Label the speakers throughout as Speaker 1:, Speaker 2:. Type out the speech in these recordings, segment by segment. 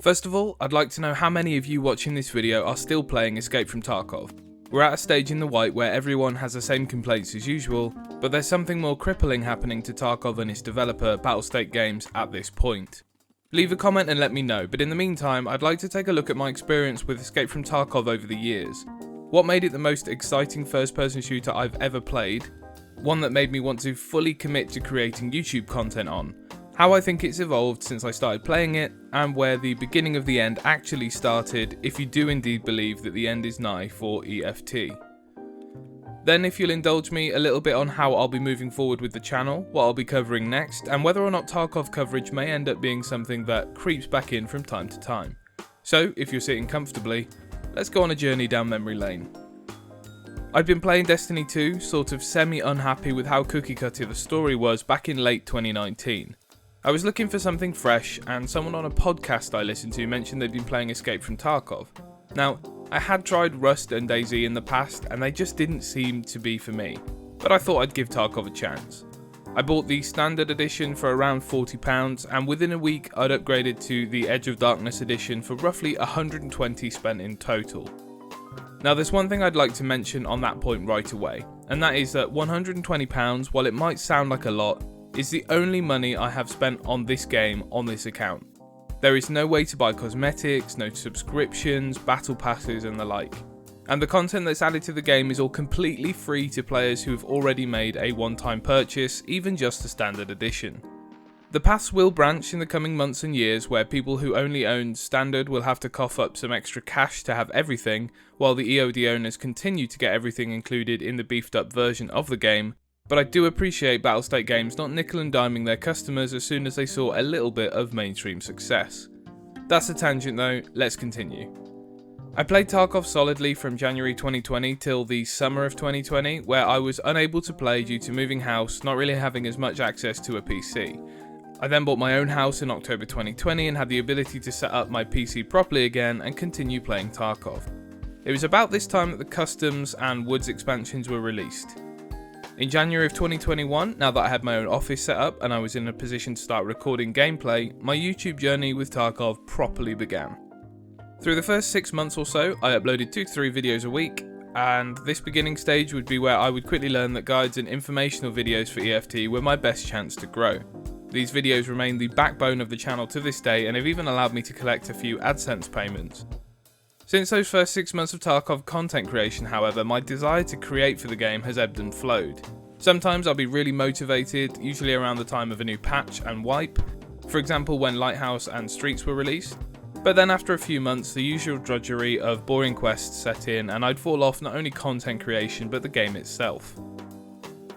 Speaker 1: First of all, I'd like to know how many of you watching this video are still playing Escape from Tarkov. We're at a stage in the white where everyone has the same complaints as usual, but there's something more crippling happening to Tarkov and its developer, Battlestate Games, at this point. Leave a comment and let me know, but in the meantime, I'd like to take a look at my experience with Escape from Tarkov over the years. What made it the most exciting first-person shooter I've ever played, one that made me want to fully commit to creating YouTube content on, how I think it's evolved since I started playing it, and where the beginning of the end actually started, if you do indeed believe that the end is nigh for EFT. Then, if you'll indulge me, a little bit on how I'll be moving forward with the channel, what I'll be covering next, and whether or not Tarkov coverage may end up being something that creeps back in from time to time. So, if you're sitting comfortably, let's go on a journey down memory lane. I'd been playing Destiny 2, sort of semi-unhappy with how cookie-cutter the story was back in late 2019. I was looking for something fresh, and someone on a podcast I listened to mentioned they'd been playing Escape from Tarkov. Now, I had tried Rust and DayZ in the past, and they just didn't seem to be for me, but I thought I'd give Tarkov a chance. I bought the standard edition for around £40, and within a week I'd upgraded to the Edge of Darkness edition for roughly 120 spent in total. Now, there's one thing I'd like to mention on that point right away, and that is that £120, while it might sound like a lot, is the only money I have spent on this game on this account. There is no way to buy cosmetics, no subscriptions, battle passes and the like. And the content that's added to the game is all completely free to players who have already made a one-time purchase, even just the standard edition. The paths will branch in the coming months and years, where people who only own standard will have to cough up some extra cash to have everything, while the EOD owners continue to get everything included in the beefed up version of the game. But I do appreciate Battlestate Games not nickel and diming their customers as soon as they saw a little bit of mainstream success. That's a tangent though, let's continue. I played Tarkov solidly from January 2020 till the summer of 2020, where I was unable to play due to moving house, not really having as much access to a PC. I then bought my own house in October 2020 and had the ability to set up my PC properly again and continue playing Tarkov. It was about this time that the Customs and Woods expansions were released. In January of 2021, now that I had my own office set up and I was in a position to start recording gameplay, my YouTube journey with Tarkov properly began. Through the first 6 months or so, I uploaded 2 to 3 videos a week, and this beginning stage would be where I would quickly learn that guides and informational videos for EFT were my best chance to grow. These videos remain the backbone of the channel to this day and have even allowed me to collect a few AdSense payments. Since those first 6 months of Tarkov content creation, however, my desire to create for the game has ebbed and flowed. Sometimes I'll be really motivated, usually around the time of a new patch and wipe, for example when Lighthouse and Streets were released, but then after a few months the usual drudgery of boring quests set in and I'd fall off not only content creation but the game itself.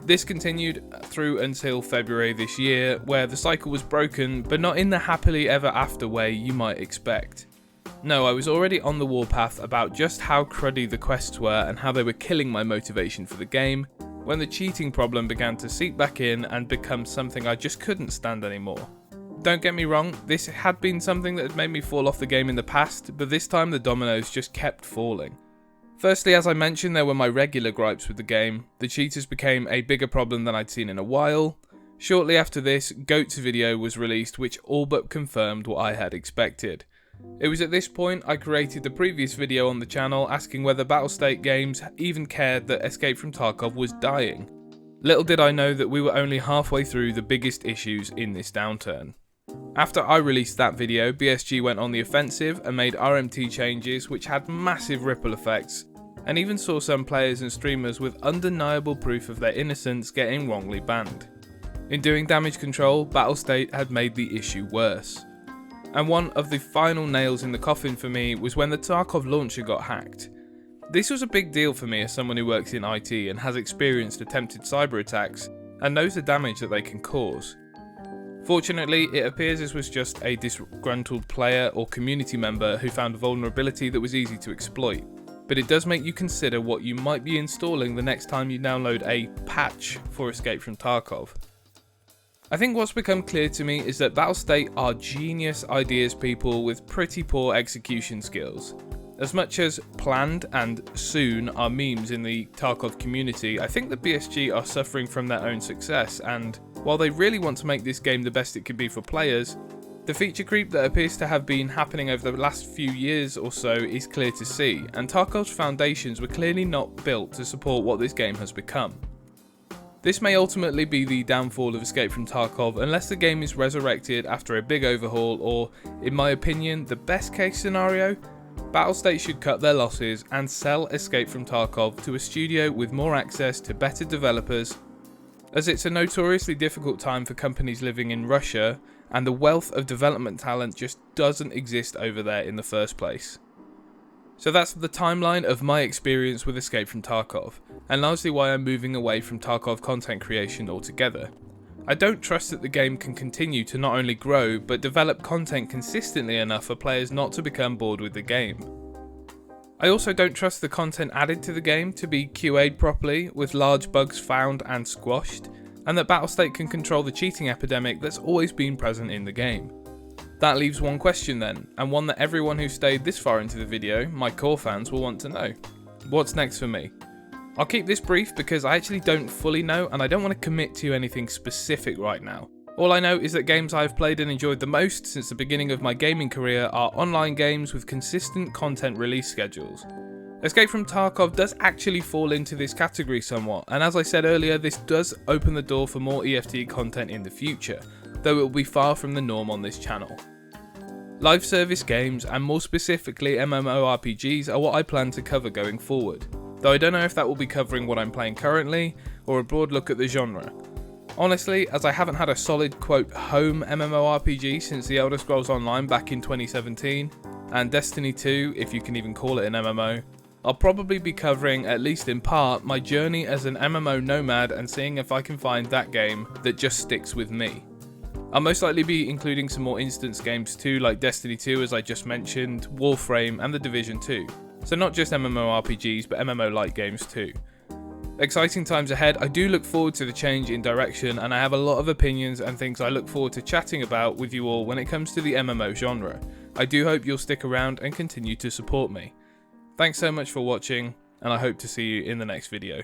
Speaker 1: This continued through until February this year, where the cycle was broken, but not in the happily ever after way you might expect. No, I was already on the warpath about just how cruddy the quests were and how they were killing my motivation for the game, when the cheating problem began to seep back in and become something I just couldn't stand anymore. Don't get me wrong, this had been something that had made me fall off the game in the past, but this time the dominoes just kept falling. Firstly, as I mentioned, there were my regular gripes with the game. The cheaters became a bigger problem than I'd seen in a while. Shortly after this, Goat's video was released, which all but confirmed what I had expected. It was at this point I created the previous video on the channel asking whether Battlestate Games even cared that Escape from Tarkov was dying. Little did I know that we were only halfway through the biggest issues in this downturn. After I released that video, BSG went on the offensive and made RMT changes which had massive ripple effects, and even saw some players and streamers with undeniable proof of their innocence getting wrongly banned. In doing damage control, Battlestate had made the issue worse. And one of the final nails in the coffin for me was when the Tarkov launcher got hacked. This was a big deal for me as someone who works in IT and has experienced attempted cyber attacks and knows the damage that they can cause. Fortunately, it appears this was just a disgruntled player or community member who found a vulnerability that was easy to exploit, but it does make you consider what you might be installing the next time you download a patch for Escape from Tarkov. I think what's become clear to me is that Battlestate are genius ideas people with pretty poor execution skills. As much as planned and soon are memes in the Tarkov community, I think the BSG are suffering from their own success, and while they really want to make this game the best it could be for players, The feature creep that appears to have been happening over the last few years or so is clear to see, and Tarkov's foundations were clearly not built to support what this game has become. This may ultimately be the downfall of Escape from Tarkov unless the game is resurrected after a big overhaul, or, in my opinion, the best case scenario, Battlestate should cut their losses and sell Escape from Tarkov to a studio with more access to better developers, as it's a notoriously difficult time for companies living in Russia, and the wealth of development talent just doesn't exist over there in the first place. So that's the timeline of my experience with Escape from Tarkov, and largely why I'm moving away from Tarkov content creation altogether. I don't trust that the game can continue to not only grow, but develop content consistently enough for players not to become bored with the game. I also don't trust the content added to the game to be QA'd properly, with large bugs found and squashed, and that Battlestate can control the cheating epidemic that's always been present in the game. That leaves one question then, and one that everyone who stayed this far into the video, my core fans, will want to know. What's next for me? I'll keep this brief because I actually don't fully know, and I don't want to commit to anything specific right now. All I know is that games I've played and enjoyed the most since the beginning of my gaming career are online games with consistent content release schedules. Escape from Tarkov does actually fall into this category somewhat, and as I said earlier, this does open the door for more EFT content in the future, though it will be far from the norm on this channel. Live service games, and more specifically MMORPGs, are what I plan to cover going forward, though I don't know if that will be covering what I'm playing currently, or a broad look at the genre. Honestly, as I haven't had a solid quote home MMORPG since The Elder Scrolls Online back in 2017, and Destiny 2, if you can even call it an MMO, I'll probably be covering, at least in part, my journey as an MMO nomad and seeing if I can find that game that just sticks with me. I'll most likely be including some more instance games too, like Destiny 2 as I just mentioned, Warframe and The Division 2. So not just MMORPGs, but MMO-like games too. Exciting times ahead. I do look forward to the change in direction, and I have a lot of opinions and things I look forward to chatting about with you all when it comes to the MMO genre. I do hope you'll stick around and continue to support me. Thanks so much for watching, and I hope to see you in the next video.